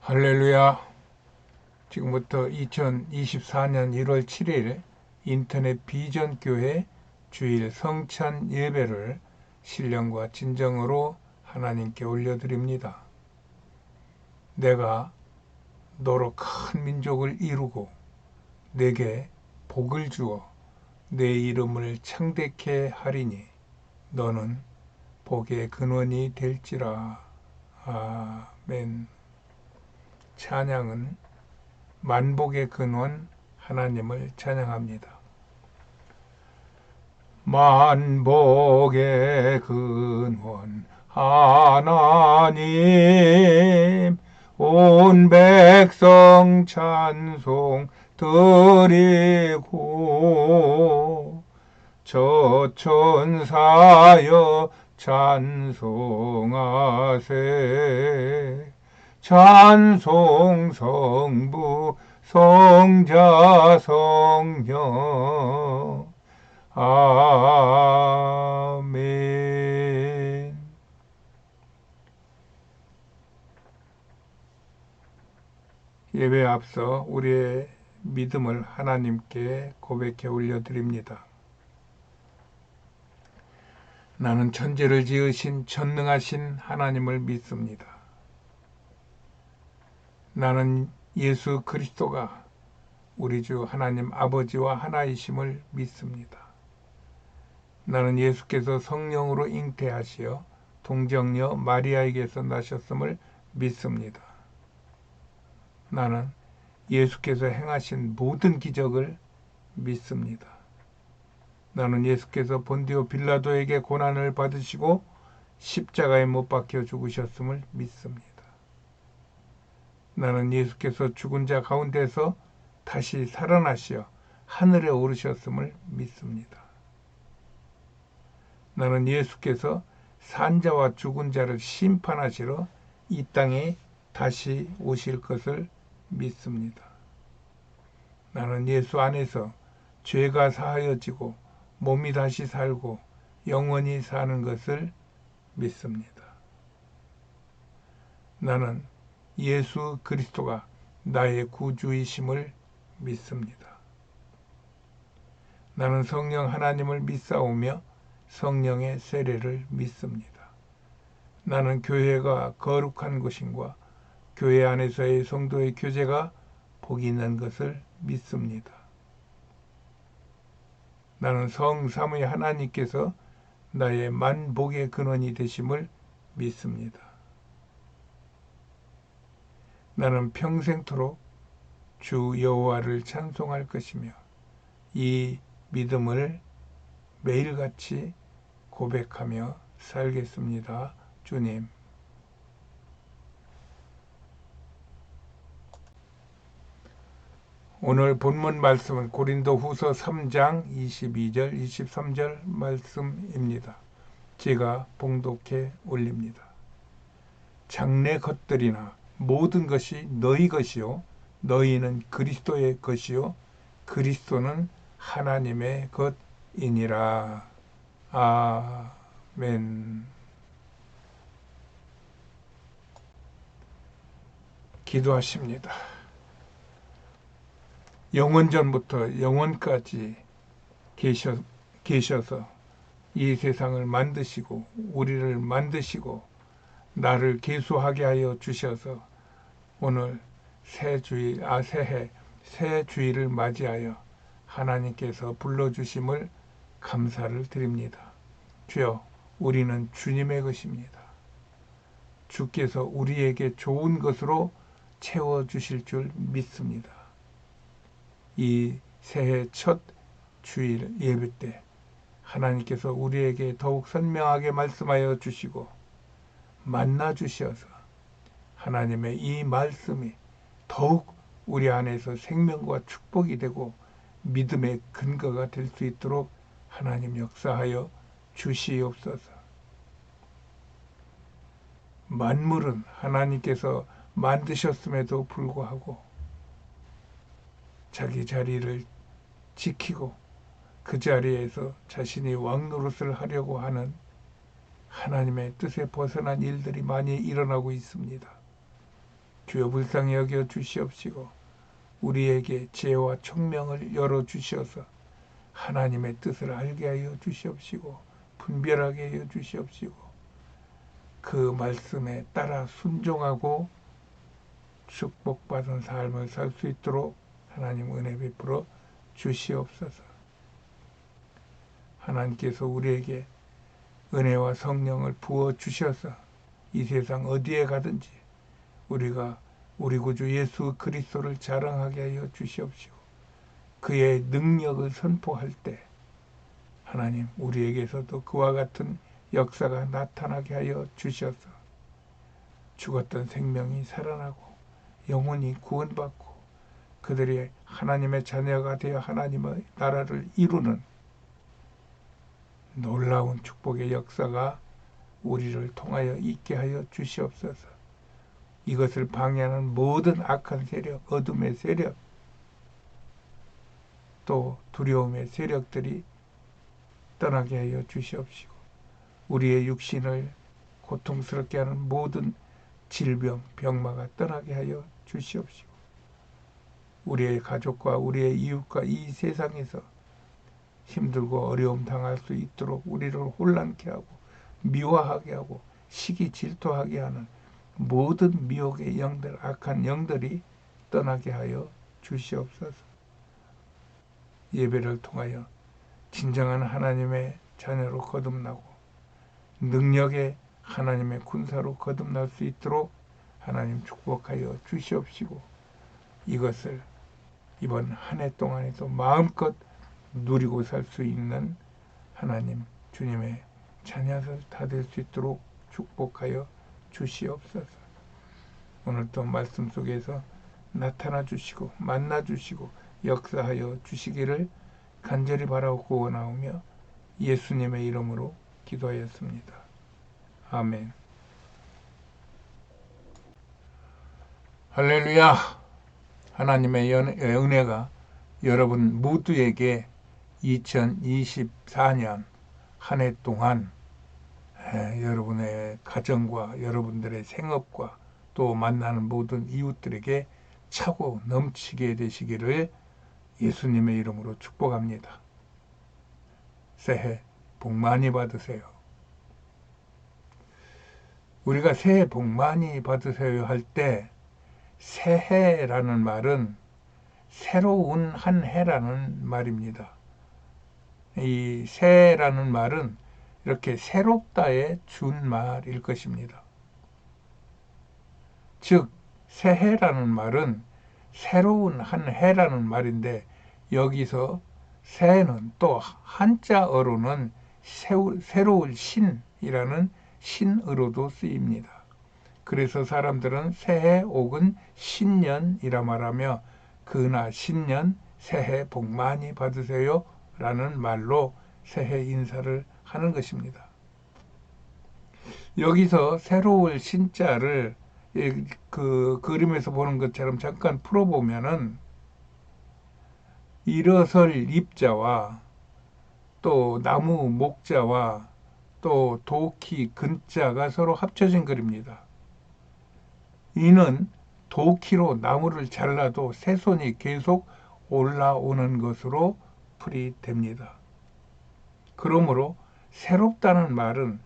할렐루야. 지금부터 2024년 1월 7일 인터넷 비전교회 주일 성찬 예배를 신령과 진정으로 하나님께 올려드립니다. 내가 너로 큰 민족을 이루고 내게 복을 주어 내 이름을 창대케 하리니 너는 복의 근원이 될지라. 아멘. 찬양은 만복의 근원 하나님을 찬양합니다. 만복의 근원 하나님, 온 백성 찬송 드리고 저 천사여 찬송하세. 찬송 성부 성자 성령. 아멘. 예배에 앞서 우리의 믿음을 하나님께 고백해 올려드립니다. 나는 천지를 지으신 전능하신 하나님을 믿습니다. 나는 예수 그리스도가 우리 주 하나님 아버지와 하나이심을 믿습니다. 나는 예수께서 성령으로 잉태하시어 동정녀 마리아에게서 나셨음을 믿습니다. 나는 예수께서 행하신 모든 기적을 믿습니다. 나는 예수께서 본디오 빌라도에게 고난을 받으시고 십자가에 못 박혀 죽으셨음을 믿습니다. 나는 예수께서 죽은 자 가운데서 다시 살아나시어 하늘에 오르셨음을 믿습니다. 나는 예수께서 산자와 죽은 자를 심판하시러 이 땅에 다시 오실 것을 믿습니다. 나는 예수 안에서 죄가 사하여지고 몸이 다시 살고 영원히 사는 것을 믿습니다. 나는 예수 그리스도가 나의 구주이심을 믿습니다. 나는 성령 하나님을 믿사오며 성령의 세례를 믿습니다. 나는 교회가 거룩한 것인과 교회 안에서의 성도의 교제가 복이 있는 것을 믿습니다. 나는 성삼위 하나님께서 나의 만복의 근원이 되심을 믿습니다. 나는 평생토록 주 여호와를 찬송할 것이며 이 믿음을 매일같이 고백하며 살겠습니다. 주님. 오늘 본문 말씀은 고린도후서 3장 22절 23절 말씀입니다. 제가 봉독해 올립니다. 장래 것들이나 모든 것이 너희 것이요 너희는 그리스도의 것이요 그리스도는 하나님의 것이니라. 아멘. 기도하십니다. 영원전부터 영원까지 계셔서 이 세상을 만드시고 우리를 만드시고 나를 계수하게 하여 주셔서 오늘 새 주일을 맞이하여 하나님께서 불러주심을 감사를 드립니다. 주여, 우리는 주님의 것입니다. 주께서 우리에게 좋은 것으로 채워주실 줄 믿습니다. 이 새해 첫 주일 예배 때 하나님께서 우리에게 더욱 선명하게 말씀하여 주시고 만나 주셔서 하나님의 이 말씀이 더욱 우리 안에서 생명과 축복이 되고 믿음의 근거가 될 수 있도록 하나님 역사하여 주시옵소서. 만물은 하나님께서 만드셨음에도 불구하고 자기 자리를 지키고 그 자리에서 자신이 왕노릇을 하려고 하는 하나님의 뜻에 벗어난 일들이 많이 일어나고 있습니다. 주여 불쌍히 여겨 주시옵시고 우리에게 지혜와 총명을 열어주셔서 하나님의 뜻을 알게 하여 주시옵시고 분별하게 하여 주시옵시고 그 말씀에 따라 순종하고 축복받은 삶을 살 수 있도록 하나님 은혜 베풀어 주시옵소서. 하나님께서 우리에게 은혜와 성령을 부어 주셔서 이 세상 어디에 가든지 우리가 우리 구주 예수 그리스도를 자랑하게 하여 주시옵시고 그의 능력을 선포할 때 하나님 우리에게서도 그와 같은 역사가 나타나게 하여 주셔서 죽었던 생명이 살아나고 영혼이 구원받고 그들이 하나님의 자녀가 되어 하나님의 나라를 이루는 놀라운 축복의 역사가 우리를 통하여 있게 하여 주시옵소서. 이것을 방해하는 모든 악한 세력, 어둠의 세력, 또 두려움의 세력들이 떠나게 하여 주시옵시고 우리의 육신을 고통스럽게 하는 모든 질병, 병마가 떠나게 하여 주시옵시고 우리의 가족과 우리의 이웃과 이 세상에서 힘들고 어려움 당할 수 있도록 우리를 혼란케 하고 미워하게 하고 시기 질투하게 하는 모든 미혹의 영들, 악한 영들이 떠나게 하여 주시옵소서. 예배를 통하여 진정한 하나님의 자녀로 거듭나고 능력의 하나님의 군사로 거듭날 수 있도록 하나님 축복하여 주시옵시고 이것을 이번 한 해 동안에도 마음껏 누리고 살 수 있는 하나님 주님의 자녀들 다 될 수 있도록 축복하여 주시옵소서. 오늘도 말씀 속에서 나타나 주시고 만나 주시고 역사하여 주시기를 간절히 바라고 원하오며 예수님의 이름으로 기도하였습니다. 아멘. 할렐루야. 하나님의 은혜가 여러분 모두에게 2024년 한 해 동안 여러분의 가정과 여러분들의 생업과 또 만나는 모든 이웃들에게 차고 넘치게 되시기를 예수님의 이름으로 축복합니다. 새해 복 많이 받으세요. 우리가 새해 복 많이 받으세요 할 때 새해라는 말은 새로운 한 해라는 말입니다. 이 새해라는 말은 이렇게 새롭다의 준말일 것입니다. 즉 새해라는 말은 새로운 한 해라는 말인데 여기서 새해는 또 한자어로는 새로울 신이라는 신으로도 쓰입니다. 그래서 사람들은 새해 혹은 신년이라 말하며 그나 신년 새해 복 많이 받으세요 라는 말로 새해 인사를 하는 것입니다. 여기서 새로울 신자를 그 그림에서 보는 것처럼 잠깐 풀어보면은 일어설 입자와 또 나무 목자와 또 도키 근자가 서로 합쳐진 글입니다. 이는 도키로 나무를 잘라도 새손이 계속 올라오는 것으로 풀이됩니다. 그러므로 새롭다는 말은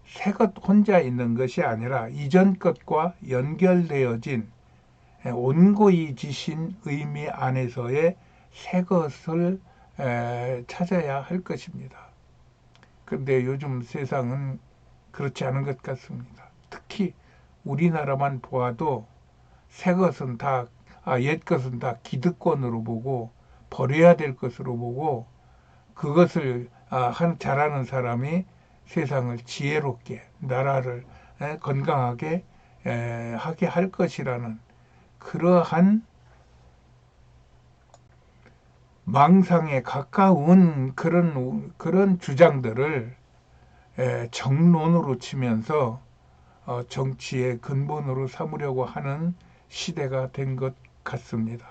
새 것 혼자 있는 것이 아니라 이전 것과 연결되어진 온고이지신 의미 안에서의 새 것을 찾아야 할 것입니다. 그런데 요즘 세상은 그렇지 않은 것 같습니다. 특히 우리나라만 보아도 새 것은 다, 옛 것은 다 기득권으로 보고 버려야 될 것으로 보고 그것을 잘하는 사람이 세상을 지혜롭게 나라를 건강하게 하게 할 것이라는 그러한 망상에 가까운 그런 주장들을 정론으로 치면서 정치의 근본으로 삼으려고 하는 시대가 된 것 같습니다.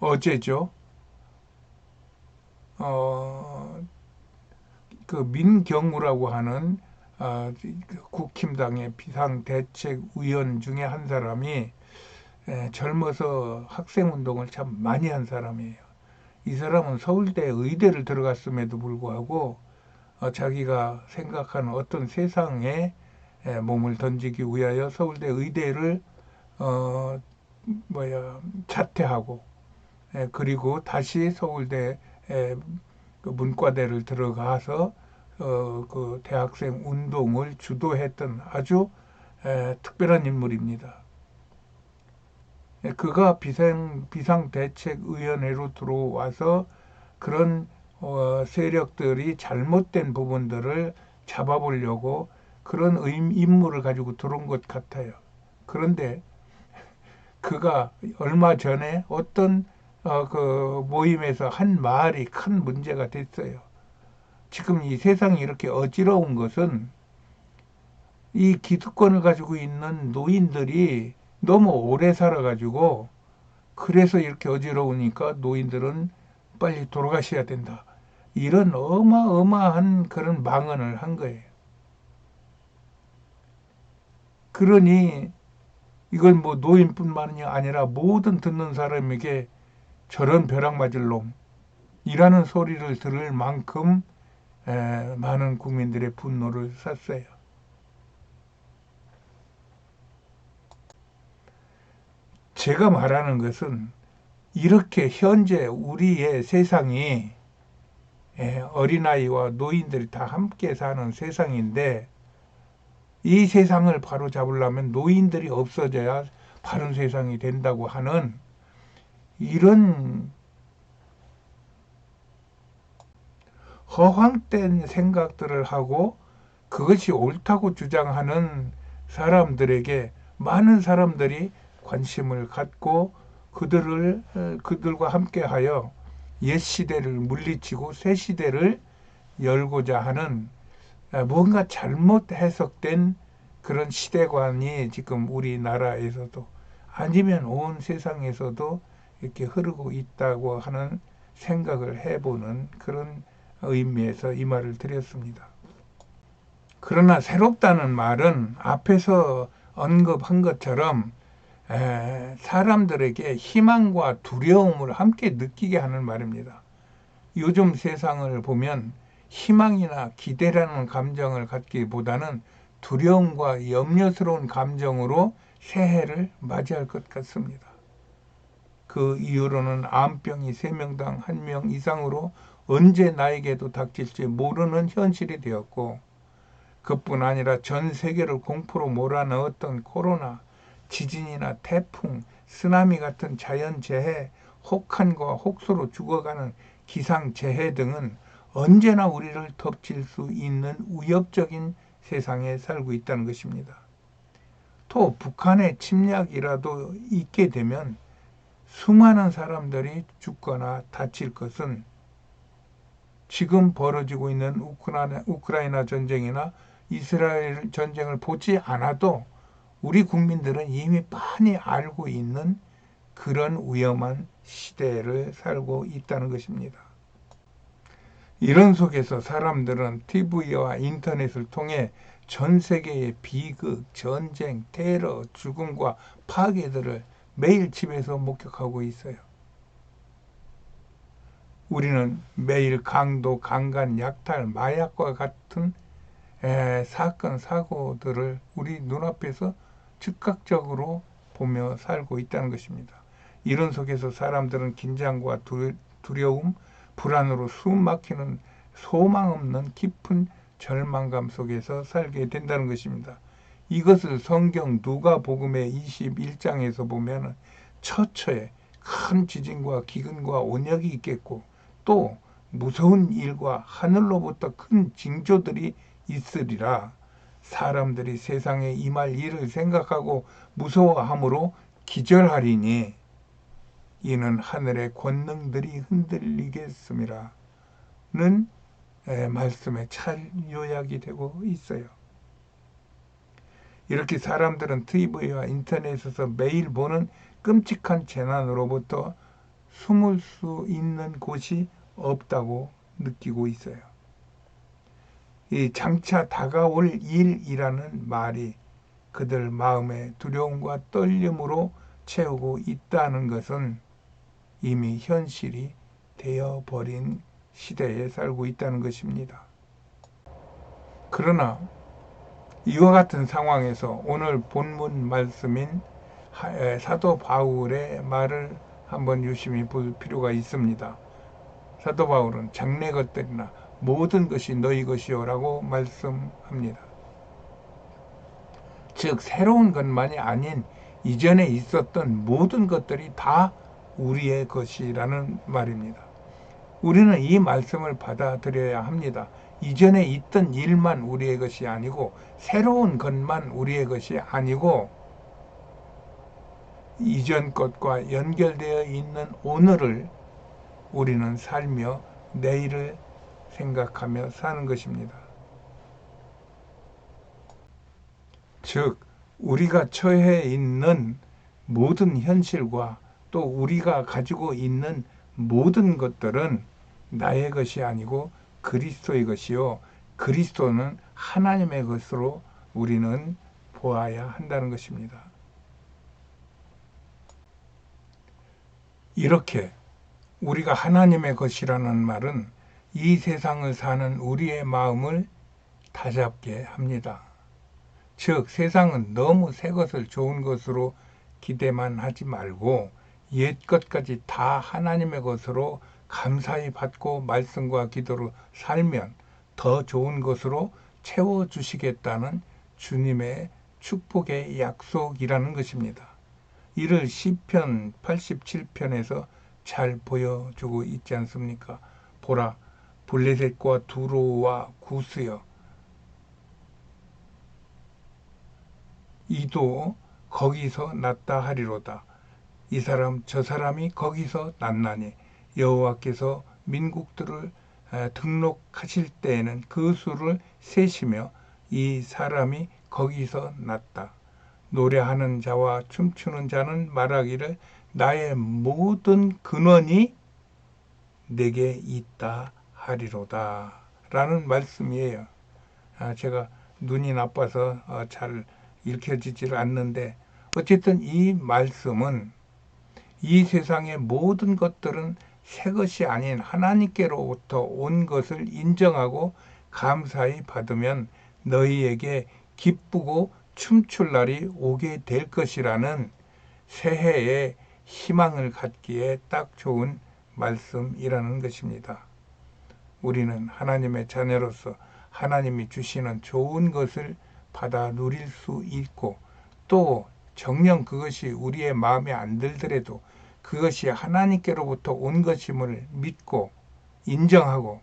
어제죠. 그 민경우라고 하는 국힘당의 비상대책위원 중에 한 사람이 젊어서 학생운동을 참 많이 한 사람이에요. 이 사람은 서울대 의대를 들어갔음에도 불구하고 자기가 생각하는 어떤 세상에 몸을 던지기 위하여 서울대 의대를 어, 자퇴하고 그리고 다시 서울대 그 문과대를 들어가서 그 대학생 운동을 주도했던 아주 특별한 인물입니다. 그가 비상대책위원회로 들어와서 그런 세력들이 잘못된 부분들을 잡아보려고 그런 임무를 가지고 들어온 것 같아요. 그런데 그가 얼마 전에 어떤 그 모임에서 한 말이 큰 문제가 됐어요. 지금 이 세상이 이렇게 어지러운 것은 이 기득권을 가지고 있는 노인들이 너무 오래 살아가지고 그래서 이렇게 어지러우니까 노인들은 빨리 돌아가셔야 된다. 이런 어마어마한 그런 망언을 한 거예요. 그러니 이건 뭐 노인뿐만이 아니라 모든 듣는 사람에게 저런 벼락 맞을 놈이라는 소리를 들을 만큼 많은 국민들의 분노를 샀어요. 제가 말하는 것은 이렇게 현재 우리의 세상이 어린아이와 노인들이 다 함께 사는 세상인데 이 세상을 바로 잡으려면 노인들이 없어져야 바른 세상이 된다고 하는 이런 허황된 생각들을 하고 그것이 옳다고 주장하는 사람들에게 많은 사람들이 관심을 갖고 그들과 함께하여 옛 시대를 물리치고 새 시대를 열고자 하는 뭔가 잘못 해석된 그런 시대관이 지금 우리나라에서도 아니면 온 세상에서도 이렇게 흐르고 있다고 하는 생각을 해보는 그런 의미에서 이 말을 드렸습니다. 그러나 새롭다는 말은 앞에서 언급한 것처럼 사람들에게 희망과 두려움을 함께 느끼게 하는 말입니다. 요즘 세상을 보면 희망이나 기대라는 감정을 갖기보다는 두려움과 염려스러운 감정으로 새해를 맞이할 것 같습니다. 그 이후로는 암병이 3명당 1명 이상으로 언제 나에게도 닥칠지 모르는 현실이 되었고 그뿐 아니라 전 세계를 공포로 몰아넣었던 코로나, 지진이나 태풍, 쓰나미 같은 자연재해, 혹한과 혹소로 죽어가는 기상재해 등은 언제나 우리를 덮칠 수 있는 위협적인 세상에 살고 있다는 것입니다. 또 북한의 침략이라도 있게 되면 수많은 사람들이 죽거나 다칠 것은 지금 벌어지고 있는 우크라이나 전쟁이나 이스라엘 전쟁을 보지 않아도 우리 국민들은 이미 빤히 알고 있는 그런 위험한 시대를 살고 있다는 것입니다. 이런 속에서 사람들은 TV와 인터넷을 통해 전 세계의 비극, 전쟁, 테러, 죽음과 파괴들을 매일 집에서 목격하고 있어요. 우리는 매일 강도, 강간, 약탈, 마약과 같은 사건, 사고들을 우리 눈앞에서 즉각적으로 보며 살고 있다는 것입니다. 이런 속에서 사람들은 긴장과 두려움, 불안으로 숨 막히는 소망 없는 깊은 절망감 속에서 살게 된다는 것입니다. 이것을 성경 누가복음의 21장에서 보면 처처에 큰 지진과 기근과 온역이 있겠고 또 무서운 일과 하늘로부터 큰 징조들이 있으리라. 사람들이 세상에 임할 일을 생각하고 무서워함으로 기절하리니 이는 하늘의 권능들이 흔들리겠음이라는 말씀에 잘 요약이 되고 있어요. 이렇게 사람들은 TV와 인터넷에서 매일 보는 끔찍한 재난으로부터 숨을 수 있는 곳이 없다고 느끼고 있어요. 이 장차 다가올 일이라는 말이 그들 마음의 두려움과 떨림으로 채우고 있다는 것은 이미 현실이 되어버린 시대에 살고 있다는 것입니다. 그러나 이와 같은 상황에서 오늘 본문 말씀인 사도 바울의 말을 한번 유심히 볼 필요가 있습니다. 사도 바울은 장래 것들이나 모든 것이 너희 것이요라고 말씀합니다. 즉 새로운 것만이 아닌 이전에 있었던 모든 것들이 다 우리의 것이라는 말입니다. 우리는 이 말씀을 받아들여야 합니다. 이전에 있던 일만 우리의 것이 아니고 새로운 것만 우리의 것이 아니고 이전 것과 연결되어 있는 오늘을 우리는 살며 내일을 생각하며 사는 것입니다. 즉 우리가 처해 있는 모든 현실과 또 우리가 가지고 있는 모든 것들은 나의 것이 아니고 그리스도의 것이요 그리스도는 하나님의 것으로 우리는 보아야 한다는 것입니다. 이렇게 우리가 하나님의 것이라는 말은 이 세상을 사는 우리의 마음을 다잡게 합니다. 즉 세상은 너무 새 것을 좋은 것으로 기대만 하지 말고 옛 것까지 다 하나님의 것으로 감사히 받고 말씀과 기도로 살면 더 좋은 것으로 채워주시겠다는 주님의 축복의 약속이라는 것입니다. 이를 시편 87편에서 잘 보여주고 있지 않습니까? 보라, 블레셋과 두로와 구스여 이도 거기서 났다 하리로다. 이 사람 저 사람이 거기서 났나니 여호와께서 민국들을 등록하실 때에는 그 수를 세시며 이 사람이 거기서 났다. 노래하는 자와 춤추는 자는 말하기를 나의 모든 근원이 내게 있다 하리로다 라는 말씀이에요. 제가 눈이 나빠서 잘 읽혀지질 않는데 어쨌든 이 말씀은 이 세상의 모든 것들은 새 것이 아닌 하나님께로부터 온 것을 인정하고 감사히 받으면 너희에게 기쁘고 춤출 날이 오게 될 것이라는 새해의 희망을 갖기에 딱 좋은 말씀이라는 것입니다. 우리는 하나님의 자녀로서 하나님이 주시는 좋은 것을 받아 누릴 수 있고 또 정녕 그것이 우리의 마음에 안 들더라도 그것이 하나님께로부터 온 것임을 믿고 인정하고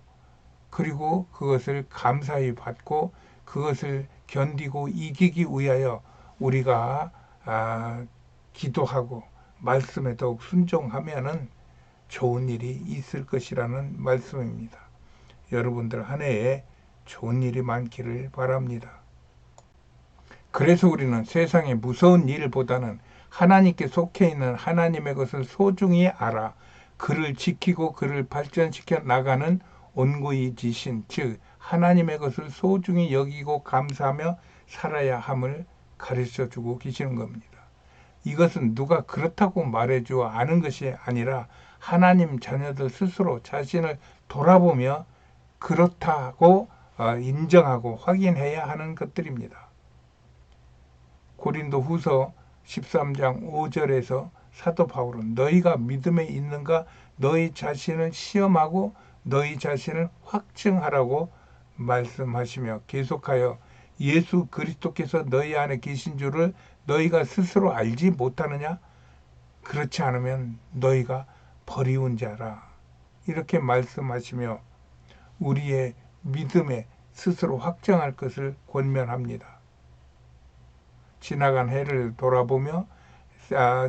그리고 그것을 감사히 받고 그것을 견디고 이기기 위하여 우리가 기도하고 말씀에 더욱 순종하면은 좋은 일이 있을 것이라는 말씀입니다. 여러분들 한 해에 좋은 일이 많기를 바랍니다. 그래서 우리는 세상의 무서운 일보다는 하나님께 속해 있는 하나님의 것을 소중히 알아 그를 지키고 그를 발전시켜 나가는 온고이 지신 즉 하나님의 것을 소중히 여기고 감사하며 살아야 함을 가르쳐주고 계시는 겁니다. 이것은 누가 그렇다고 말해주어 아는 것이 아니라 하나님 자녀들 스스로 자신을 돌아보며 그렇다고 인정하고 확인해야 하는 것들입니다. 고린도 후서 13장 5절에서 사도 바울은 너희가 믿음에 있는가 너희 자신을 시험하고 너희 자신을 확증하라고 말씀하시며 계속하여 예수 그리스도께서 너희 안에 계신 줄을 너희가 스스로 알지 못하느냐? 그렇지 않으면 너희가 버리운 자라. 이렇게 말씀하시며 우리의 믿음에 스스로 확정할 것을 권면합니다. 지나간 해를 돌아보며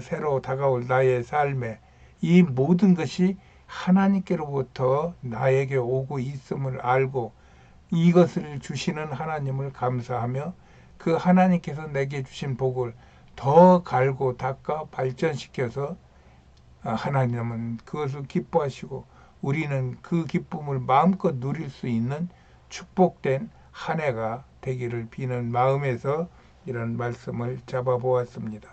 새로 다가올 나의 삶에 이 모든 것이 하나님께로부터 나에게 오고 있음을 알고 이것을 주시는 하나님을 감사하며 그 하나님께서 내게 주신 복을 더 갈고 닦아 발전시켜서 하나님은 그것을 기뻐하시고 우리는 그 기쁨을 마음껏 누릴 수 있는 축복된 한 해가 되기를 비는 마음에서 이런 말씀을 잡아보았습니다.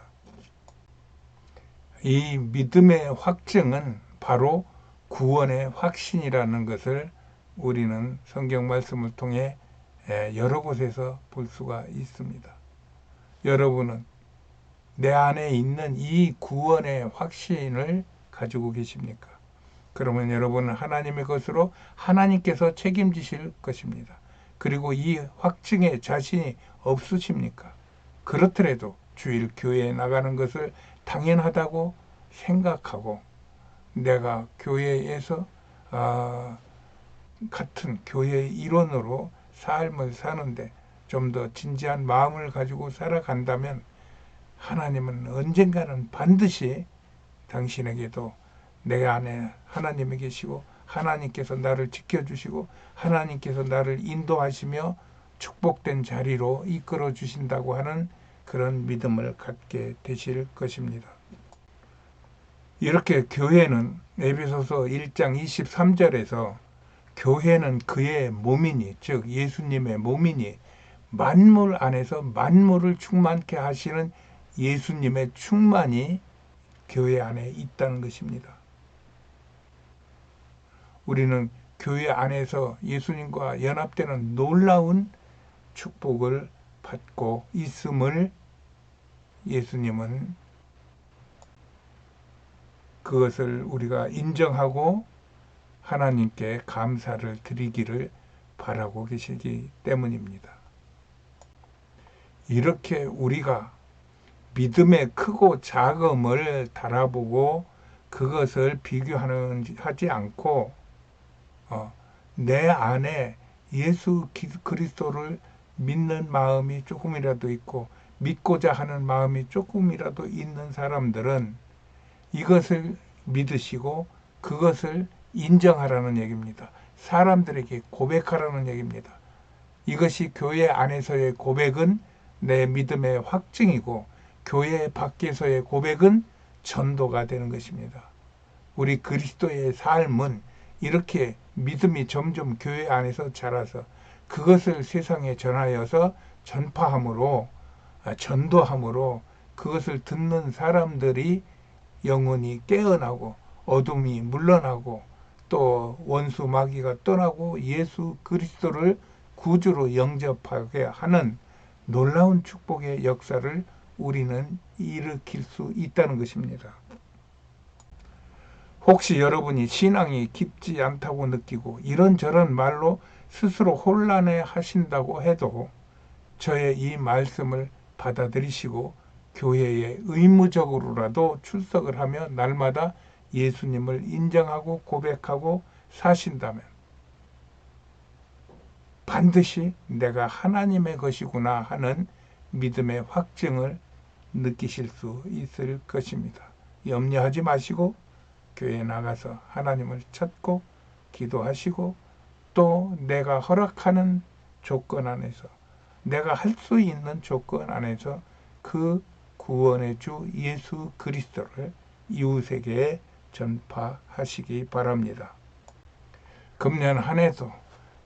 이 믿음의 확증은 바로 구원의 확신이라는 것을 우리는 성경 말씀을 통해 여러 곳에서 볼 수가 있습니다. 여러분은 내 안에 있는 이 구원의 확신을 가지고 계십니까? 그러면 여러분은 하나님의 것으로 하나님께서 책임지실 것입니다. 그리고 이 확증에 자신이 없으십니까? 그렇더라도 주일 교회에 나가는 것을 당연하다고 생각하고 내가 교회에서 같은 교회의 일원으로 삶을 사는데 좀 더 진지한 마음을 가지고 살아간다면 하나님은 언젠가는 반드시 당신에게도 내 안에 하나님이 계시고 하나님께서 나를 지켜주시고 하나님께서 나를 인도하시며 축복된 자리로 이끌어 주신다고 하는 그런 믿음을 갖게 되실 것입니다. 이렇게 교회는 에베소서 1장 23절에서 교회는 그의 몸이니 즉 예수님의 몸이니 만물 안에서 만물을 충만케 하시는 예수님의 충만이 교회 안에 있다는 것입니다. 우리는 교회 안에서 예수님과 연합되는 놀라운 축복을 받고 있음을 예수님은 그것을 우리가 인정하고 하나님께 감사를 드리기를 바라고 계시기 때문입니다. 이렇게 우리가 믿음의 크고 작음을 달아보고 그것을 비교하지 않고 내 안에 예수 그리스도를 믿는 마음이 조금이라도 있고 믿고자 하는 마음이 조금이라도 있는 사람들은 이것을 믿으시고 그것을 인정하라는 얘기입니다. 사람들에게 고백하라는 얘기입니다. 이것이 교회 안에서의 고백은 내 믿음의 확증이고 교회 밖에서의 고백은 전도가 되는 것입니다. 우리 그리스도의 삶은 이렇게 믿음이 점점 교회 안에서 자라서 그것을 세상에 전하여서 전도함으로 그것을 듣는 사람들이 영혼이 깨어나고 어둠이 물러나고 또 원수 마귀가 떠나고 예수 그리스도를 구주로 영접하게 하는 놀라운 축복의 역사를 우리는 일으킬 수 있다는 것입니다. 혹시 여러분이 신앙이 깊지 않다고 느끼고 이런저런 말로 스스로 혼란해 하신다고 해도 저의 이 말씀을 받아들이시고 교회에 의무적으로라도 출석을 하며 날마다 예수님을 인정하고 고백하고 사신다면 반드시 내가 하나님의 것이구나 하는 믿음의 확증을 느끼실 수 있을 것입니다. 염려하지 마시고 교회에 나가서 하나님을 찾고 기도하시고 또 내가 허락하는 조건 안에서 내가 할 수 있는 조건 안에서 그 구원의 주 예수 그리스도를 이웃에게 전파하시기 바랍니다. 금년 한 해도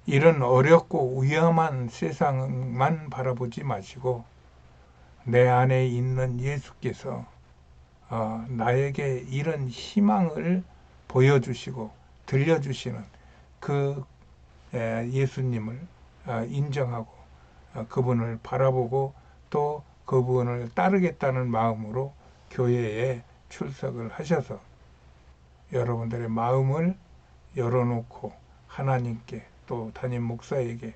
이런 어렵고 위험한 세상만 바라보지 마시고 내 안에 있는 예수께서 나에게 이런 희망을 보여주시고 들려주시는 그 예수님을 인정하고 그분을 바라보고 또 그분을 따르겠다는 마음으로 교회에 출석을 하셔서 여러분들의 마음을 열어놓고 하나님께 또 담임 목사에게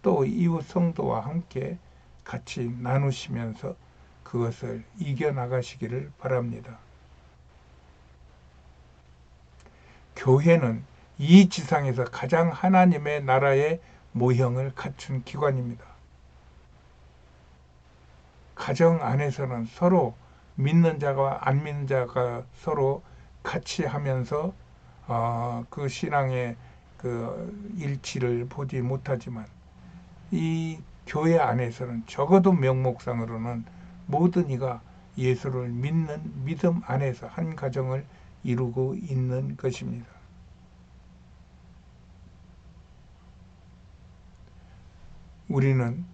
또 이웃 성도와 함께 같이 나누시면서 그것을 이겨나가시기를 바랍니다. 교회는 이 지상에서 가장 하나님의 나라의 모형을 갖춘 기관입니다. 가정 안에서는 서로 믿는 자가 안 믿는 자가 서로 같이 하면서 그 신앙의 그 일치를 보지 못하지만 이 교회 안에서는 적어도 명목상으로는 모든 이가 예수를 믿는 믿음 안에서 한 가정을 이루고 있는 것입니다. 우리는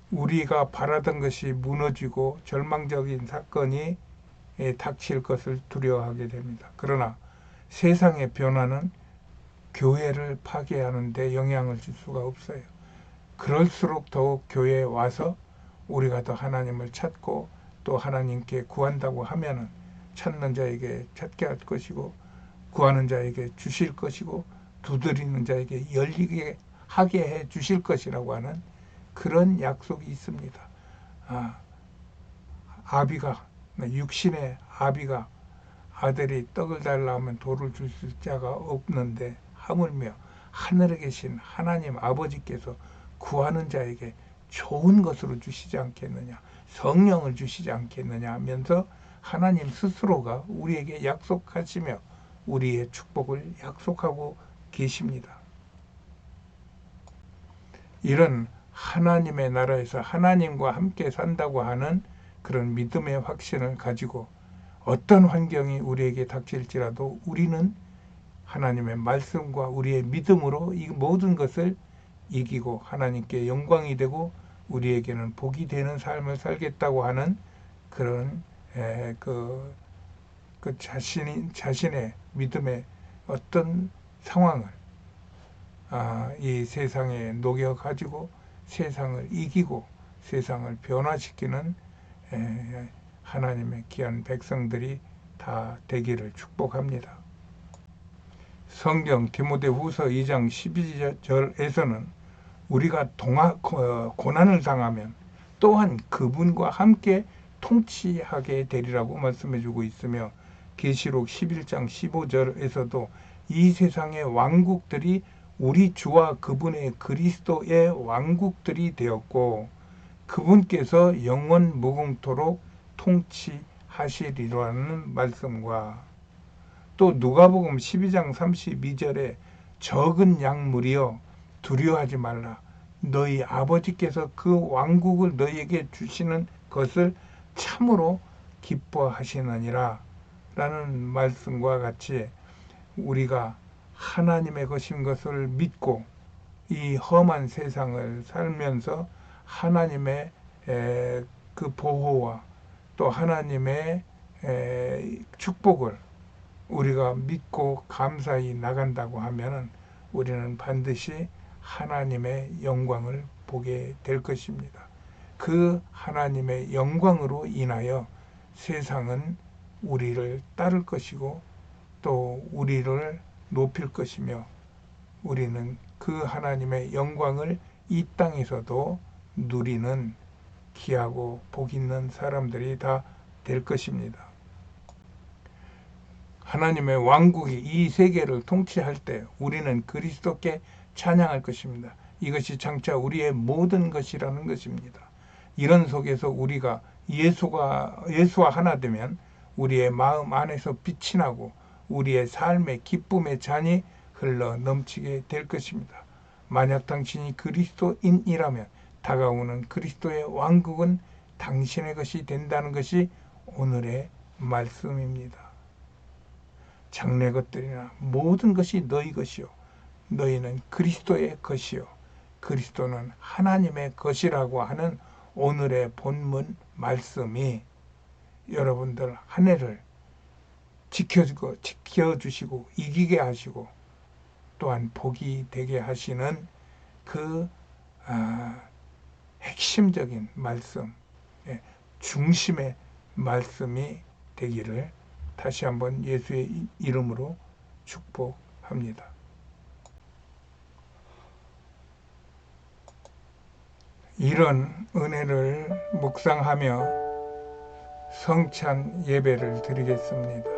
우리가 바라던 것이 무너지고 절망적인 사건이 닥칠 것을 두려워하게 됩니다. 그러나 세상의 변화는 교회를 파괴하는 데 영향을 줄 수가 없어요. 그럴수록 더욱 교회에 와서 우리가 더 하나님을 찾고 또 하나님께 구한다고 하면은 찾는 자에게 찾게 할 것이고 구하는 자에게 주실 것이고 두드리는 자에게 열리게 하게 해 주실 것이라고 하는 그런 약속이 있습니다. 아비가 육신의 아비가 아들이 떡을 달라 하면 돌을 줄 자가 없는데 하물며 하늘에 계신 하나님 아버지께서 구하는 자에게 좋은 것으로 주시지 않겠느냐, 성령을 주시지 않겠느냐 하면서 하나님 스스로가 우리에게 약속하시며 우리의 축복을 약속하고 계십니다. 이런 하나님의 나라에서 하나님과 함께 산다고 하는 그런 믿음의 확신을 가지고 어떤 환경이 우리에게 닥칠지라도 우리는 하나님의 말씀과 우리의 믿음으로 이 모든 것을 이기고 하나님께 영광이 되고 우리에게는 복이 되는 삶을 살겠다고 하는 그런 자신의 믿음의 어떤 상황을 이 세상에 녹여가지고 세상을 이기고 세상을 변화시키는 하나님의 귀한 백성들이 다 되기를 축복합니다. 성경 디모데후서 2장 12절에서는 우리가 고난을 당하면 또한 그분과 함께 통치하게 되리라고 말씀해주고 있으며 계시록 11장 15절에서도 이 세상의 왕국들이 우리 주와 그분의 그리스도의 왕국들이 되었고 그분께서 영원 무궁토록 통치하시리라는 말씀과 또 누가복음 12장 32절에 적은 양물이여 두려워하지 말라. 너희 아버지께서 그 왕국을 너희에게 주시는 것을 참으로 기뻐하시느니라 라는 말씀과 같이 우리가 하나님의 것인 것을 믿고 이 험한 세상을 살면서 하나님의 그 보호와 또 하나님의 축복을 우리가 믿고 감사히 나간다고 하면 우리는 반드시 하나님의 영광을 보게 될 것입니다. 그 하나님의 영광으로 인하여 세상은 우리를 따를 것이고 또 우리를 높일 것이며 우리는 그 하나님의 영광을 이 땅에서도 누리는 귀하고 복 있는 사람들이 다 될 것입니다. 하나님의 왕국이 이 세계를 통치할 때 우리는 그리스도께 찬양할 것입니다. 이것이 장차 우리의 모든 것이라는 것입니다. 이런 속에서 우리가 예수와 하나 되면 우리의 마음 안에서 빛이 나고 우리의 삶의 기쁨의 잔이 흘러 넘치게 될 것입니다. 만약 당신이 그리스도인이라면 다가오는 그리스도의 왕국은 당신의 것이 된다는 것이 오늘의 말씀입니다. 장래 것들이나 모든 것이 너희 것이요 너희는 그리스도의 것이요 그리스도는 하나님의 것이라고 하는 오늘의 본문 말씀이 여러분들 한 해를 지켜주시고 이기게 하시고 또한 복이 되게 하시는 그 핵심적인 말씀, 중심의 말씀이 되기를 다시 한번 예수의 이름으로 축복합니다. 이런 은혜를 묵상하며 성찬 예배를 드리겠습니다.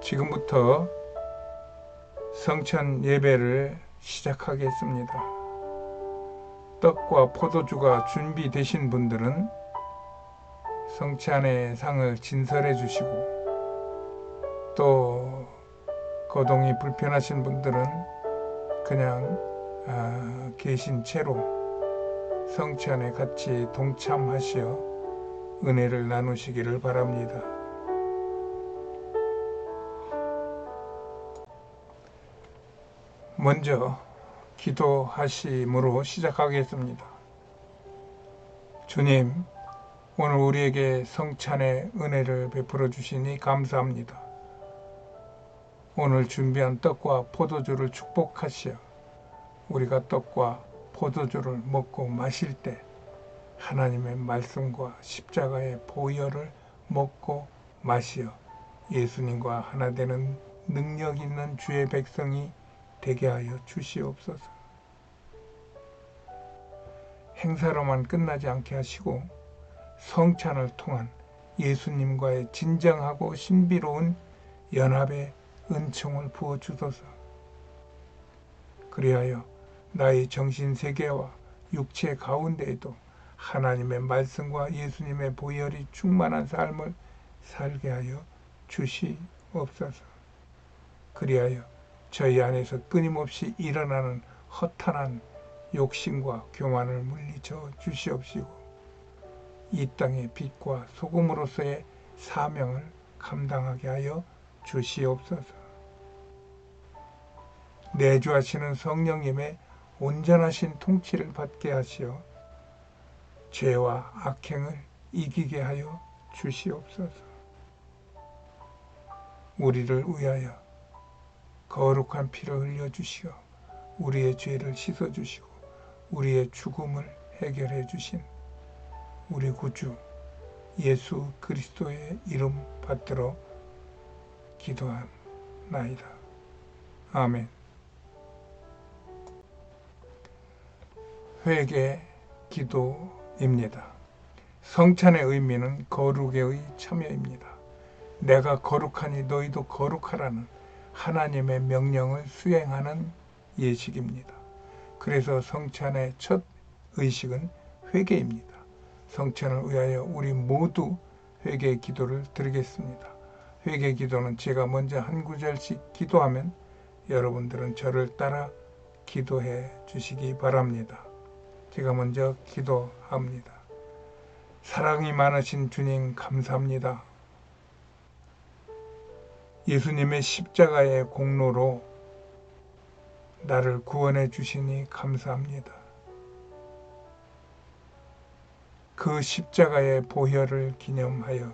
지금부터 성찬 예배를 시작하겠습니다. 떡과 포도주가 준비되신 분들은 성찬의 상을 진설해 주시고 또 거동이 불편하신 분들은 그냥 계신 채로 성찬에 같이 동참하시어 은혜를 나누시기를 바랍니다. 먼저 기도하심으로 시작하겠습니다. 주님, 오늘 우리에게 성찬의 은혜를 베풀어 주시니 감사합니다. 오늘 준비한 떡과 포도주를 축복하시어 우리가 떡과 포도주를 먹고 마실 때 하나님의 말씀과 십자가의 보혈을 먹고 마시어 예수님과 하나 되는 능력 있는 주의 백성이 되게 하여 주시옵소서. 행사로만 끝나지 않게 하시고 성찬을 통한 예수님과의 진정하고 신비로운 연합의 은총을 부어주소서. 그리하여 나의 정신세계와 육체 가운데에도 하나님의 말씀과 예수님의 보혈이 충만한 삶을 살게 하여 주시옵소서. 그리하여 저희 안에서 끊임없이 일어나는 허탄한 욕심과 교만을 물리쳐 주시옵시고 이 땅의 빛과 소금으로서의 사명을 감당하게 하여 주시옵소서. 내주하시는 성령님의 온전하신 통치를 받게 하시어 죄와 악행을 이기게 하여 주시옵소서. 우리를 위하여 거룩한 피를 흘려주시어 우리의 죄를 씻어주시고 우리의 죽음을 해결해 주신 우리 구주 예수 그리스도의 이름 받들어 기도하나이다. 아멘. 회개 기도입니다. 성찬의 의미는 거룩의 참여입니다. 내가 거룩하니 너희도 거룩하라는 하나님의 명령을 수행하는 예식입니다. 그래서 성찬의 첫 의식은 회개입니다. 성찬을 위하여 우리 모두 회개 기도를 드리겠습니다. 회개 기도는 제가 먼저 한 구절씩 기도하면 여러분들은 저를 따라 기도해 주시기 바랍니다. 제가 먼저 기도합니다. 사랑이 많으신 주님 감사합니다. 예수님의 십자가의 공로로 나를 구원해 주시니 감사합니다. 그 십자가의 보혈을 기념하여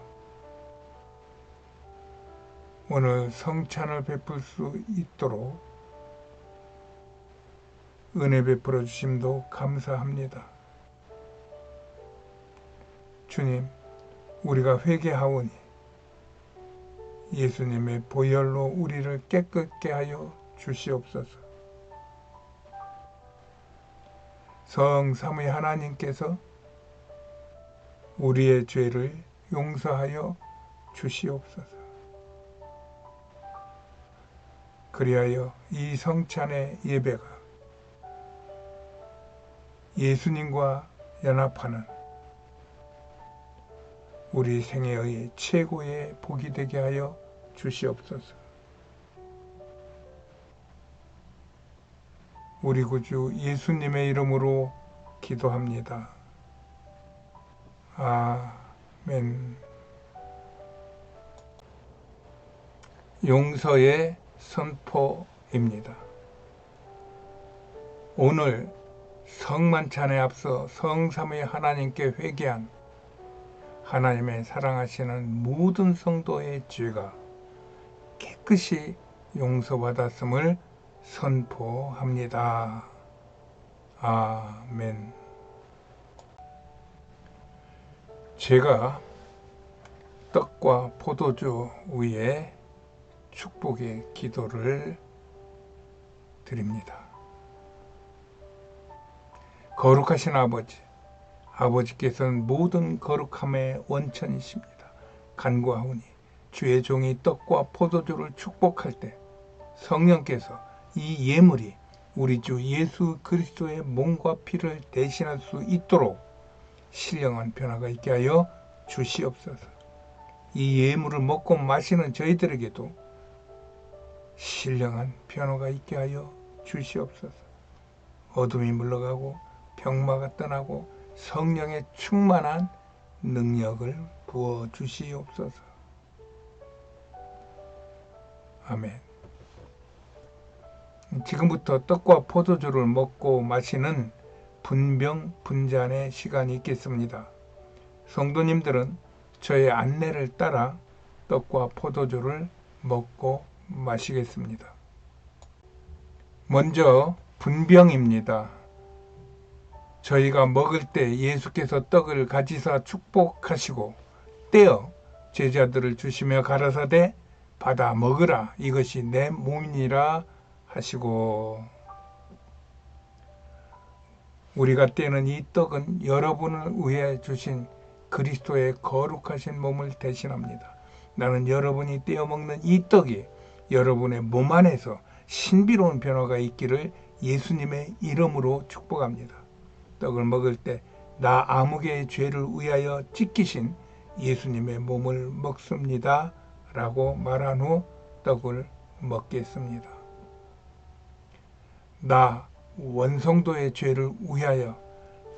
오늘 성찬을 베풀 수 있도록 은혜 베풀어 주심도 감사합니다. 주님, 우리가 회개하오니 예수님의 보혈로 우리를 깨끗게 하여 주시옵소서. 성삼위 하나님께서 우리의 죄를 용서하여 주시옵소서. 그리하여 이 성찬의 예배가 예수님과 연합하는 우리 생애의 최고의 복이 되게 하여 주시옵소서. 우리 구주 예수님의 이름으로 기도합니다. 아멘. 용서의 선포입니다. 오늘 성만찬에 앞서 성삼위 하나님께 회개한 하나님의 사랑하시는 모든 성도의 죄가 깨끗이 용서받았음을 선포합니다. 아멘. 제가 떡과 포도주 위에 축복의 기도를 드립니다. 거룩하신 아버지, 아버지께서는 모든 거룩함의 원천이십니다. 간구하오니 주의 종이 떡과 포도주를 축복할 때 성령께서 이 예물이 우리 주 예수 그리스도의 몸과 피를 대신할 수 있도록 신령한 변화가 있게 하여 주시옵소서. 이 예물을 먹고 마시는 저희들에게도 신령한 변화가 있게 하여 주시옵소서. 어둠이 물러가고 병마가 떠나고 성령의 충만한 능력을 부어 주시옵소서. 아멘. 지금부터 떡과 포도주를 먹고 마시는 분병 분잔의 시간이 있겠습니다. 성도님들은 저의 안내를 따라 떡과 포도주를 먹고 마시겠습니다. 먼저 분병입니다. 저희가 먹을 때 예수께서 떡을 가지사 축복하시고 떼어 제자들을 주시며 가라사대 받아 먹으라, 이것이 내 몸이니라 하시고, 우리가 떼는 이 떡은 여러분을 위해 주신 그리스도의 거룩하신 몸을 대신합니다. 나는 여러분이 떼어 먹는 이 떡이 여러분의 몸 안에서 신비로운 변화가 있기를 예수님의 이름으로 축복합니다. 떡을 먹을 때 나 아무개의 죄를 위하여 찢기신 예수님의 몸을 먹습니다 라고 말한 후 떡을 먹겠습니다. 나 원성도의 죄를 위하여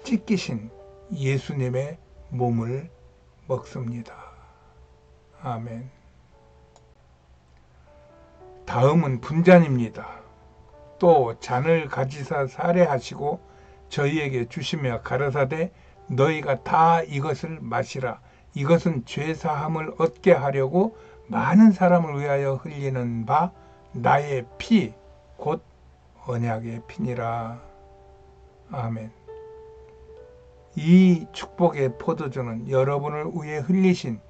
찢기신 예수님의 몸을 먹습니다. 아멘. 다음은 분잔입니다. 또 잔을 가지사 살해하시고 저희에게 주시며 가라사대 너희가 다 이것을 마시라, 이것은 죄사함을 얻게 하려고 많은 사람을 위하여 흘리는 바 나의 피 곧 언약의 피니라. 아멘. 이 축복의 포도주는 여러분을 위해 흘리신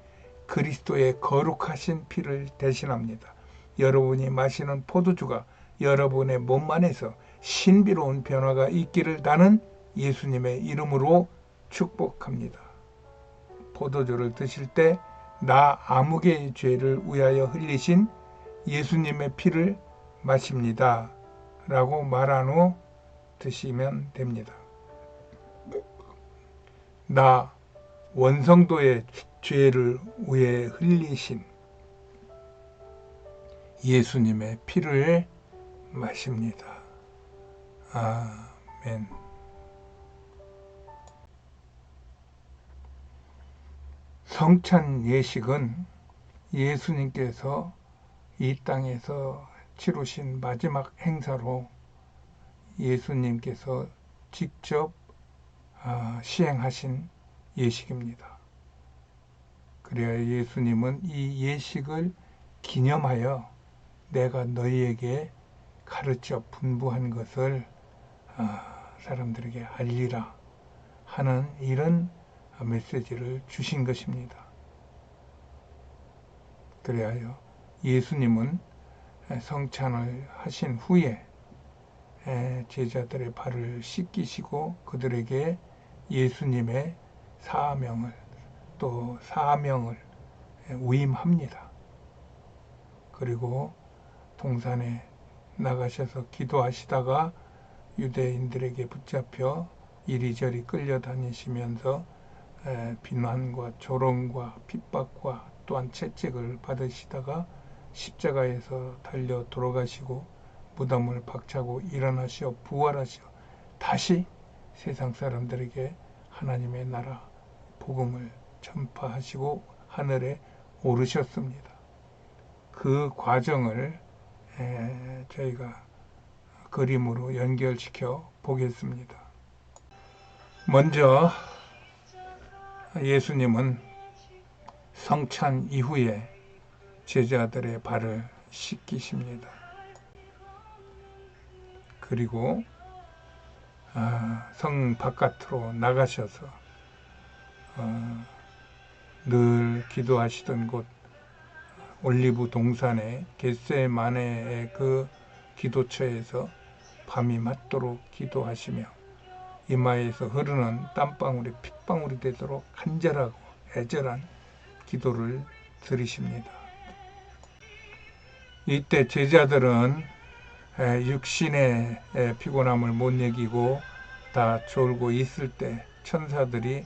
그리스도의 거룩하신 피를 대신합니다. 여러분이 마시는 포도주가 여러분의 몸 안에서 신비로운 변화가 있기를 나는 예수님의 이름으로 축복합니다. 포도주를 드실 때 나 아무개의 죄를 위하여 흘리신 예수님의 피를 마십니다 라고 말한 후 드시면 됩니다. 나 원성도의 죄를 위해 흘리신 예수님의 피를 마십니다. 아멘. 성찬 예식은 예수님께서 이 땅에서 치르신 마지막 행사로 예수님께서 직접 시행하신 예식입니다. 그래야 예수님은 이 예식을 기념하여 내가 너희에게 가르쳐 분부한 것을 사람들에게 알리라 하는 이런 메시지를 주신 것입니다. 그래야 예수님은 성찬을 하신 후에 제자들의 발을 씻기시고 그들에게 예수님의 사명을 또 사명을 위임합니다. 그리고 동산에 나가셔서 기도하시다가 유대인들에게 붙잡혀 이리저리 끌려다니시면서 비난과 조롱과 핍박과 또한 채찍을 받으시다가 십자가에서 달려 돌아가시고 무덤을 박차고 일어나시어 부활하시어 다시 세상 사람들에게 하나님의 나라 복음을 전파하시고 하늘에 오르셨습니다. 그 과정을 저희가 그림으로 연결시켜 보겠습니다. 먼저 예수님은 성찬 이후에 제자들의 발을 씻기십니다. 그리고 성 바깥으로 나가셔서 늘 기도하시던 곳 올리브 동산의 겟세마네의 그 기도처에서 밤이 맞도록 기도하시며 이마에서 흐르는 땀방울이 핏방울이 되도록 간절하고 애절한 기도를 드리십니다. 이때 제자들은 육신의 피곤함을 못 이기고 다 졸고 있을 때 천사들이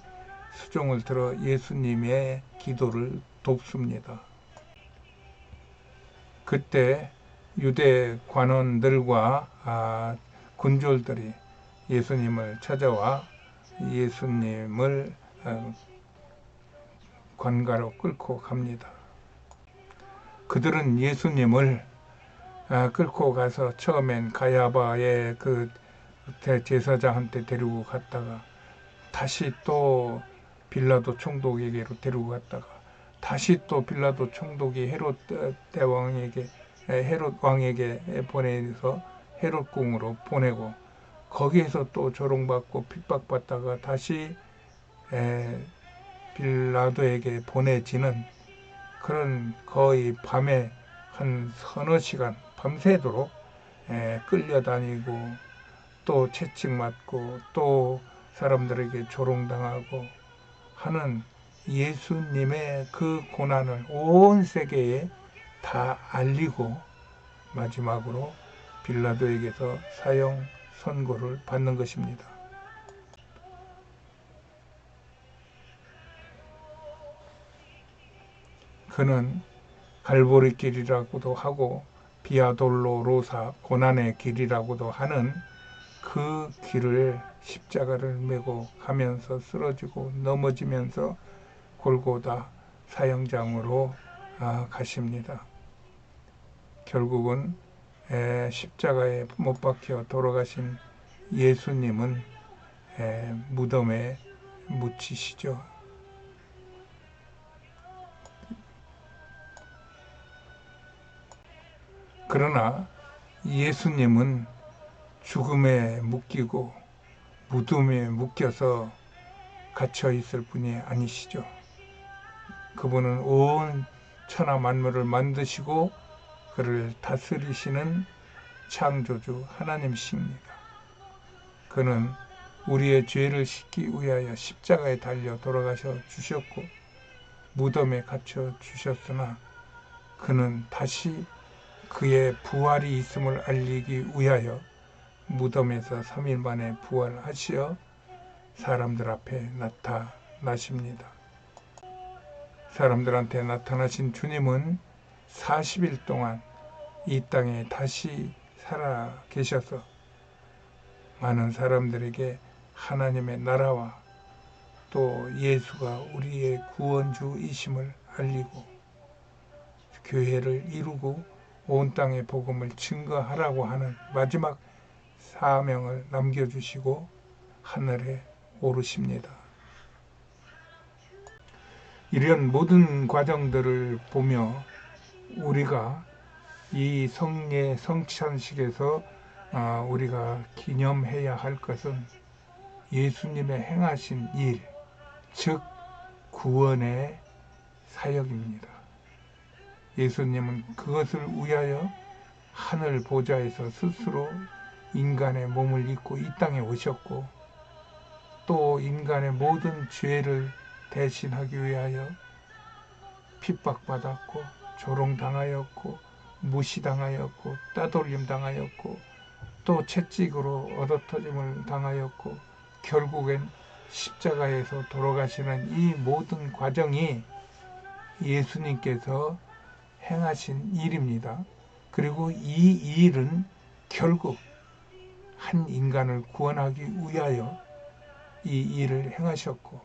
수종을 들어 예수님의 기도를 돕습니다. 그때 유대 관원들과 군졸들이 예수님을 찾아와 예수님을 관가로 끌고 갑니다. 그들은 예수님을 끌고 가서 처음엔 가야바의 그 대제사장한테 데리고 갔다가 다시 또 빌라도 총독에게로 데리고 갔다가 다시 또 빌라도 총독이 헤롯 대왕에게 헤롯 왕에게 보내서 헤롯 궁으로 보내고 거기에서 또 조롱받고 핍박받다가 다시 빌라도에게 보내지는 그런 거의 밤에 한 서너 시간 밤새도록 끌려다니고 또 채찍맞고 또 사람들에게 조롱당하고 하는 예수님의 그 고난을 온 세계에 다 알리고 마지막으로 빌라도에게서 사형 선고를 받는 것입니다. 그는 갈보리 길이라고도 하고 비아 돌로로사 고난의 길이라고도 하는 그 길을 십자가를 메고 가면서 쓰러지고 넘어지면서 골고다 사형장으로 가십니다. 결국은 십자가에 못 박혀 돌아가신 예수님은 무덤에 묻히시죠. 그러나 예수님은 죽음에 묶이고 무덤에 묶여서 갇혀 있을 분이 아니시죠. 그분은 온 천하 만물을 만드시고 그를 다스리시는 창조주 하나님이십니다. 그는 우리의 죄를 씻기 위하여 십자가에 달려 돌아가셔 주셨고 무덤에 갇혀 주셨으나 그는 다시 그의 부활이 있음을 알리기 위하여 무덤에서 3일 만에 부활하시어 사람들 앞에 나타나십니다. 사람들한테 나타나신 주님은 40일 동안 이 땅에 다시 살아 계셔서 많은 사람들에게 하나님의 나라와 또 예수가 우리의 구원주이심을 알리고 교회를 이루고 온 땅의 복음을 증거하라고 하는 마지막 사명을 남겨주시고 하늘에 오르십니다. 이런 모든 과정들을 보며 우리가 이 성례 성찬식에서 우리가 기념해야 할 것은 예수님의 행하신 일, 즉 구원의 사역입니다. 예수님은 그것을 위하여 하늘 보좌에서 스스로 인간의 몸을 입고 이 땅에 오셨고 또 인간의 모든 죄를 대신하기 위하여 핍박받았고 조롱당하였고 무시당하였고 따돌림 당하였고 또 채찍으로 얻어터짐을 당하였고 결국엔 십자가에서 돌아가시는 이 모든 과정이 예수님께서 행하신 일입니다. 그리고 이 일은 결국 한 인간을 구원하기 위하여 이 일을 행하셨고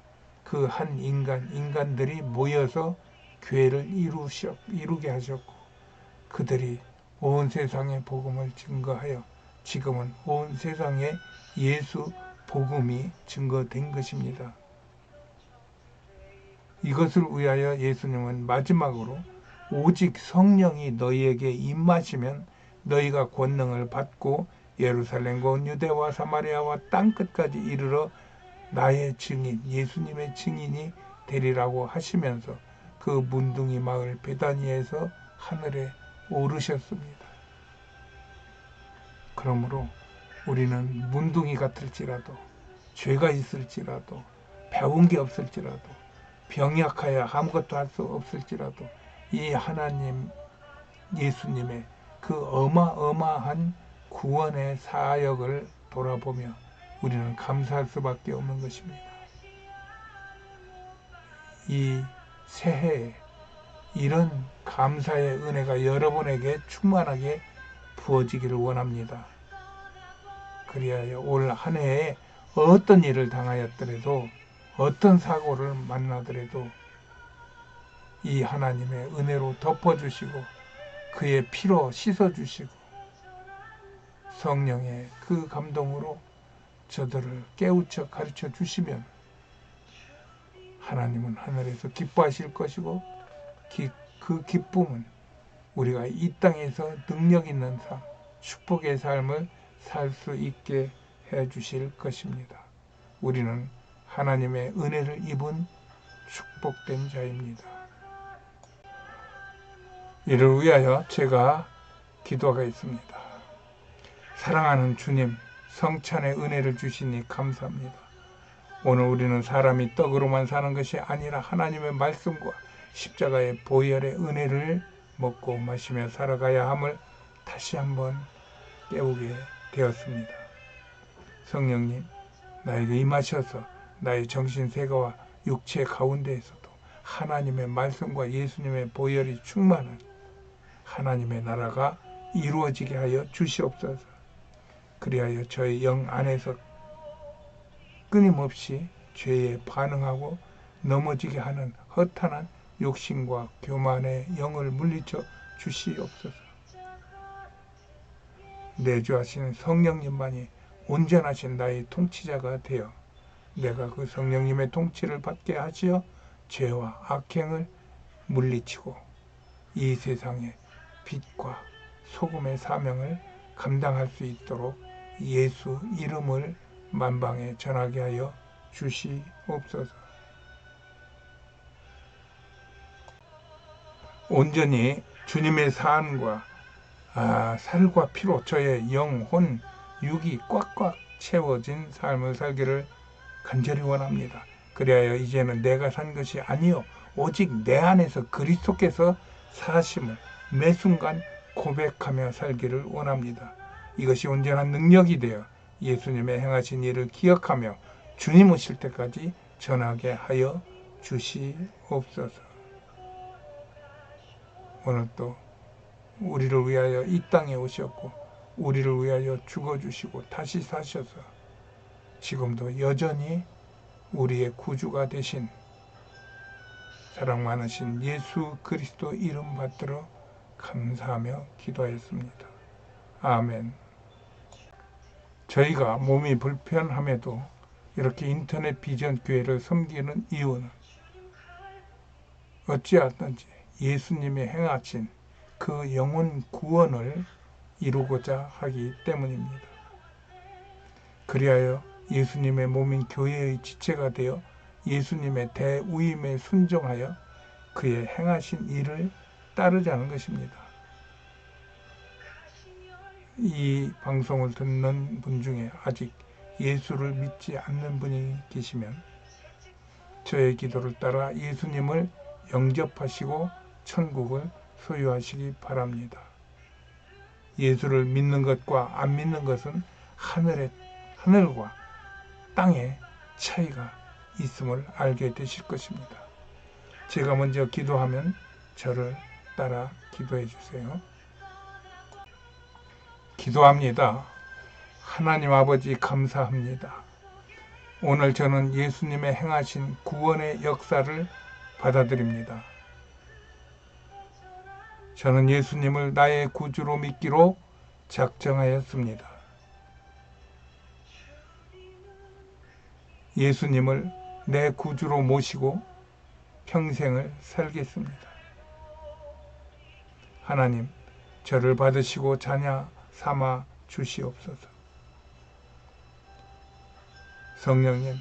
그 한 인간들이 모여서 교회를 이루게 하셨고 그들이 온 세상에 복음을 증거하여 지금은 온 세상에 예수 복음이 증거된 것입니다. 이것을 위하여 예수님은 마지막으로 오직 성령이 너희에게 임하시면 너희가 권능을 받고 예루살렘과 온 유대와 사마리아와 땅끝까지 이르러 나의 증인, 예수님의 증인이 되리라고 하시면서 그 문둥이 마을 베다니에서 하늘에 오르셨습니다. 그러므로 우리는 문둥이 같을지라도 죄가 있을지라도 배운 게 없을지라도 병약하여 아무것도 할 수 없을지라도 이 하나님 예수님의 그 어마어마한 구원의 사역을 돌아보며 우리는 감사할 수밖에 없는 것입니다. 이 새해에 이런 감사의 은혜가 여러분에게 충만하게 부어지기를 원합니다. 그리하여 올 한 해에 어떤 일을 당하였더라도 어떤 사고를 만나더라도 이 하나님의 은혜로 덮어주시고 그의 피로 씻어주시고 성령의 그 감동으로 저들을 깨우쳐 가르쳐 주시면 하나님은 하늘에서 기뻐하실 것이고 그 기쁨은 우리가 이 땅에서 능력 있는 삶, 축복의 삶을 살 수 있게 해 주실 것입니다. 우리는 하나님의 은혜를 입은 축복된 자입니다. 이를 위하여 제가 기도하겠습니다. 사랑하는 주님, 성찬의 은혜를 주시니 감사합니다. 오늘 우리는 사람이 떡으로만 사는 것이 아니라 하나님의 말씀과 십자가의 보혈의 은혜를 먹고 마시며 살아가야 함을 다시 한번 깨우게 되었습니다. 성령님, 나에게 임하셔서 나의 정신세계와 육체 가운데에서도 하나님의 말씀과 예수님의 보혈이 충만한 하나님의 나라가 이루어지게 하여 주시옵소서. 그리하여 저의 영 안에서 끊임없이 죄에 반응하고 넘어지게 하는 허탄한 욕심과 교만의 영을 물리쳐 주시옵소서. 내주하시는 성령님만이 온전하신 나의 통치자가 되어 내가 그 성령님의 통치를 받게 하시어 죄와 악행을 물리치고 이 세상의 빛과 소금의 사명을 감당할 수 있도록 예수 이름을 만방에 전하게 하여 주시옵소서. 온전히 주님의 사안과 살과 피로 저의 영혼, 육이 꽉꽉 채워진 삶을 살기를 간절히 원합니다. 그리하여 이제는 내가 산 것이 아니요 오직 내 안에서 그리스도께서 사심을 매 순간 고백하며 살기를 원합니다. 이것이 온전한 능력이 되어 예수님의 행하신 일을 기억하며 주님 오실 때까지 전하게 하여 주시옵소서. 오늘 또 우리를 위하여 이 땅에 오셨고 우리를 위하여 죽어주시고 다시 사셔서 지금도 여전히 우리의 구주가 되신 사랑 많으신 예수 그리스도 이름 받들어 감사하며 기도하였습니다. 아멘. 저희가 몸이 불편함에도 이렇게 인터넷 비전 교회를 섬기는 이유는 어찌하든지 예수님의 행하신 그 영혼 구원을 이루고자 하기 때문입니다. 그리하여 예수님의 몸인 교회의 지체가 되어 예수님의 대우임에 순종하여 그의 행하신 일을 따르자는 것입니다. 이 방송을 듣는 분 중에 아직 예수를 믿지 않는 분이 계시면 저의 기도를 따라 예수님을 영접하시고 천국을 소유하시기 바랍니다. 예수를 믿는 것과 안 믿는 것은 하늘과 땅의 차이가 있음을 알게 되실 것입니다. 제가 먼저 기도하면 저를 따라 기도해 주세요. 기도합니다. 하나님 아버지 감사합니다. 오늘 저는 예수님의 행하신 구원의 역사를 받아들입니다. 저는 예수님을 나의 구주로 믿기로 작정하였습니다. 예수님을 내 구주로 모시고 평생을 살겠습니다. 하나님, 저를 받으시고 자녀 삼아 주시옵소서. 성령님,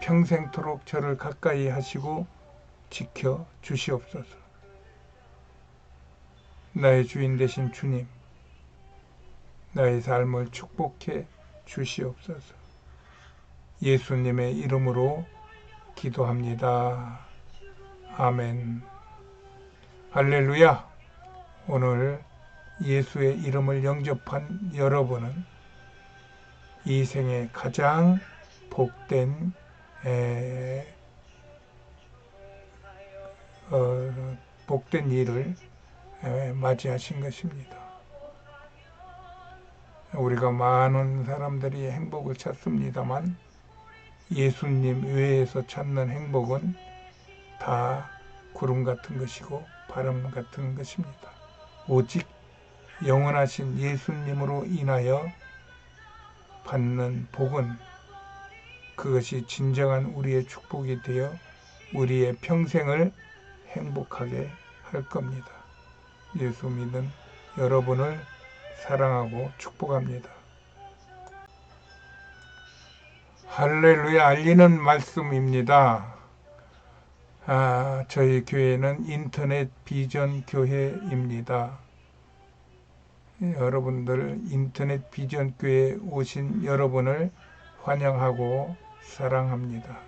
평생토록 저를 가까이 하시고 지켜 주시옵소서. 나의 주인 되신 주님, 나의 삶을 축복해 주시옵소서. 예수님의 이름으로 기도합니다. 아멘. 할렐루야. 오늘 예수의 이름을 영접한 여러분은 이 생에 가장 복된 일을 맞이하신 것입니다. 우리가 많은 사람들이 행복을 찾습니다만 예수님 외에서 찾는 행복은 다 구름 같은 것이고 바람 같은 것입니다. 오직 영원하신 예수님으로 인하여 받는 복은 그것이 진정한 우리의 축복이 되어 우리의 평생을 행복하게 할 겁니다. 예수 믿는 여러분을 사랑하고 축복합니다. 할렐루야 알리는 말씀입니다. 저희 교회는 인터넷 비전 교회입니다. 여러분들 인터넷 비전 교회에 오신 여러분을 환영하고 사랑합니다.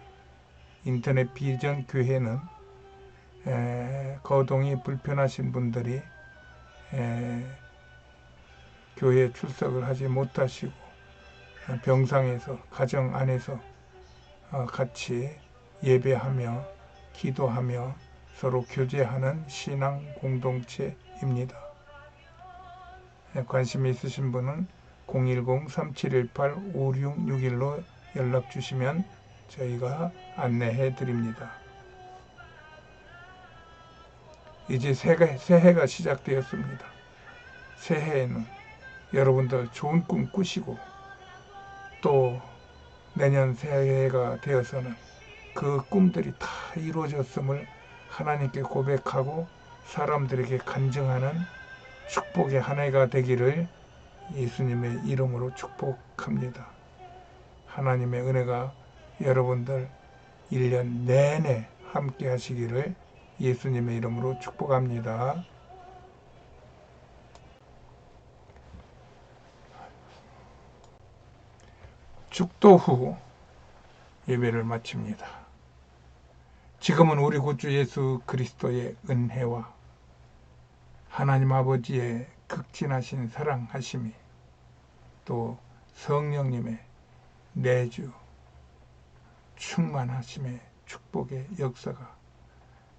인터넷 비전 교회는 거동이 불편하신 분들이 교회에 출석을 하지 못하시고 병상에서 가정 안에서 같이 예배하며 기도하며 서로 교제하는 신앙 공동체입니다. 관심 있으신 분은 010-3718-5661로 연락 주시면 저희가 안내해 드립니다. 이제 새해가 시작되었습니다. 새해에는 여러분들 좋은 꿈 꾸시고 또 내년 새해가 되어서는 그 꿈들이 다 이루어졌음을 하나님께 고백하고 사람들에게 간증하는 축복의 한 해가 되기를 예수님의 이름으로 축복합니다. 하나님의 은혜가 여러분들 1년 내내 함께 하시기를 예수님의 이름으로 축복합니다. 축도 후 예배를 마칩니다. 지금은 우리 구주 예수 그리스도의 은혜와 하나님 아버지의 극진하신 사랑하심이 또 성령님의 내주 충만하심의 축복의 역사가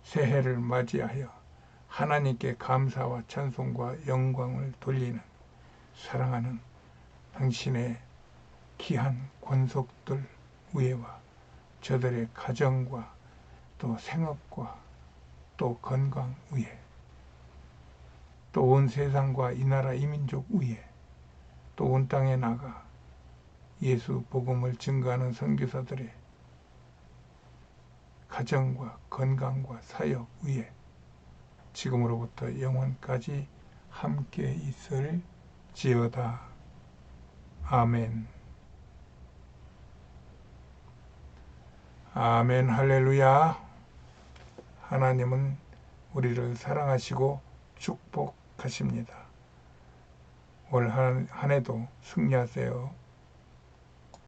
새해를 맞이하여 하나님께 감사와 찬송과 영광을 돌리는 사랑하는 당신의 귀한 권속들 위에와 저들의 가정과 또 생업과 또 건강 위에 또 온 세상과 이 나라 이 민족 위에 또 온 땅에 나가 예수 복음을 증거하는 선교사들의 가정과 건강과 사역 위에 지금으로부터 영원까지 함께 있을지어다. 아멘. 아멘. 할렐루야. 하나님은 우리를 사랑하시고 축복하십니다. 올 한 해도 승리하세요.